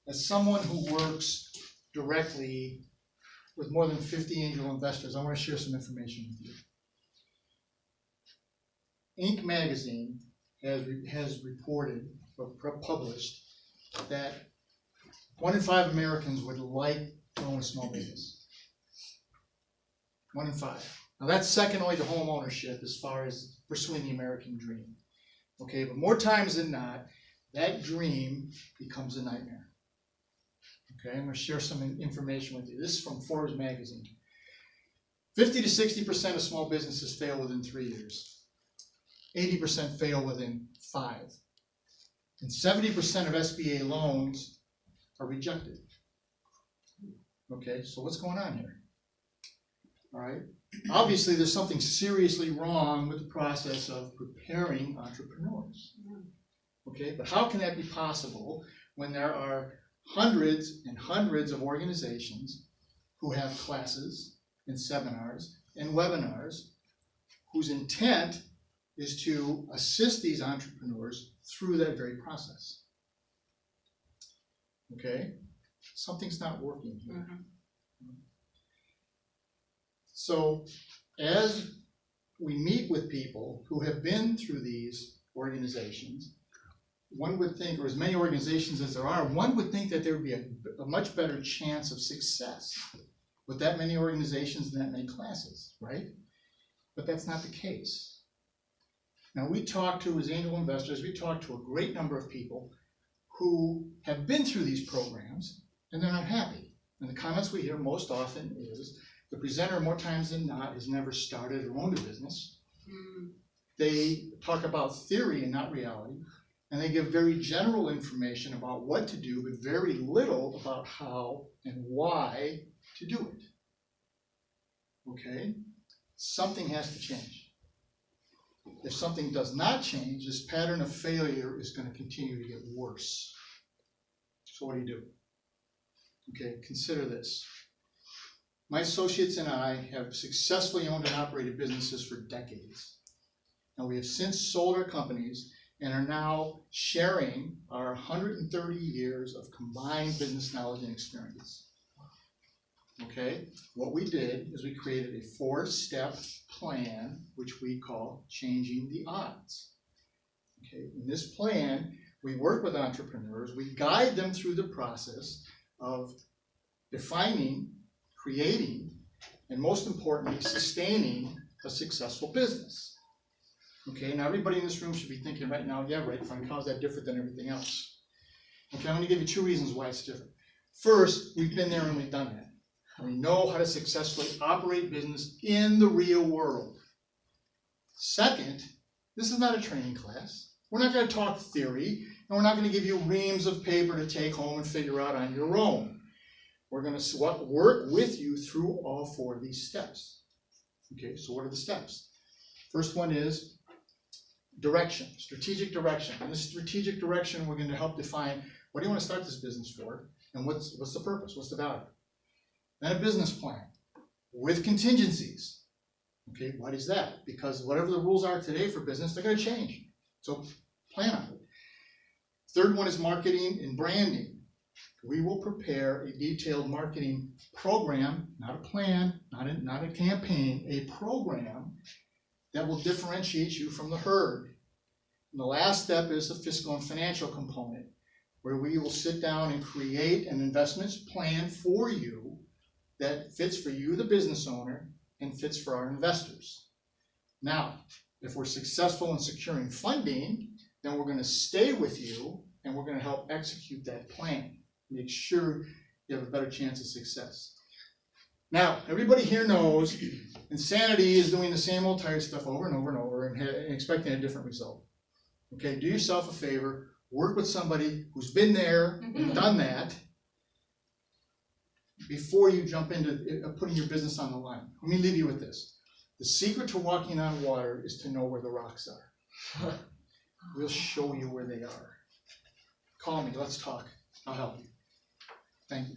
as someone who works directly with more than 50 angel investors, I want to share some information with you. Inc. magazine has reported or published that 1 in 5 Americans would like to own a small business. 1 in 5. Now that's second only to home ownership as far as pursuing the American dream. Okay, but more times than not, that dream becomes a nightmare. Okay, I'm going to share some information with you. This is from Forbes magazine. 50 to 60% of small businesses fail within 3 years. 80% fail within 5. And 70% of SBA loans are rejected. Okay, so what's going on here? All right. Obviously, there's something seriously wrong with the process of preparing entrepreneurs. Okay, but how can that be possible when there are hundreds and hundreds of organizations who have classes and seminars and webinars whose intent is to assist these entrepreneurs through that very process? Okay, something's not working here. Mm-hmm. So as we meet with people who have been through these organizations, one would think, or as many organizations as there are, one would think that there would be a much better chance of success with that many organizations and that many classes, right? But that's not the case. Now we talk to, as angel investors, we talk to a great number of people who have been through these programs and they're not happy. And the comments we hear most often is, the presenter more times than not has never started or owned a business. They talk about theory and not reality. And they give very general information about what to do, but very little about how and why to do it. Okay? Something has to change. If something does not change, this pattern of failure is going to continue to get worse. So what do? Okay, consider this. My associates and I have successfully owned and operated businesses for decades. And we have since sold our companies and are now sharing our 130 years of combined business knowledge and experience. Okay, what we did is we created a 4-step plan, which we call Changing the Odds. Okay, in this plan, we work with entrepreneurs, we guide them through the process of defining, creating, and most importantly, sustaining a successful business. Okay, now everybody in this room should be thinking right now, yeah, right, Frank, how's that different than everything else? Okay, I'm going to give you 2 reasons why it's different. First, we've been there and we've done that. We know how to successfully operate business in the real world. Second, this is not a training class. We're not going to talk theory, and we're not going to give you reams of paper to take home and figure out on your own. We're going to work with you through all 4 of these steps. Okay, so what are the steps? First one is direction, strategic direction. In this strategic direction, we're going to help define what do you want to start this business for, and what's the purpose, what's the value. Then a business plan with contingencies. Okay, why is that? Because whatever the rules are today for business, they're going to change. So plan on it. Third one is marketing and branding. We will prepare a detailed marketing program, not a plan, not a campaign, a program that will differentiate you from the herd. And the last step is the fiscal and financial component, where we will sit down and create an investments plan for you that fits for you, the business owner, and fits for our investors. Now, if we're successful in securing funding, then we're going to stay with you and we're going to help execute that plan. Make sure you have a better chance of success. Now, everybody here knows insanity is doing the same old tired stuff over and over and over and expecting a different result. Okay, do yourself a favor, work with somebody who's been there and done that before you jump into putting your business on the line. Let me leave you with this. The secret to walking on water is to know where the rocks are. We'll show you where they are. Call me, let's talk. I'll help you. Thank you.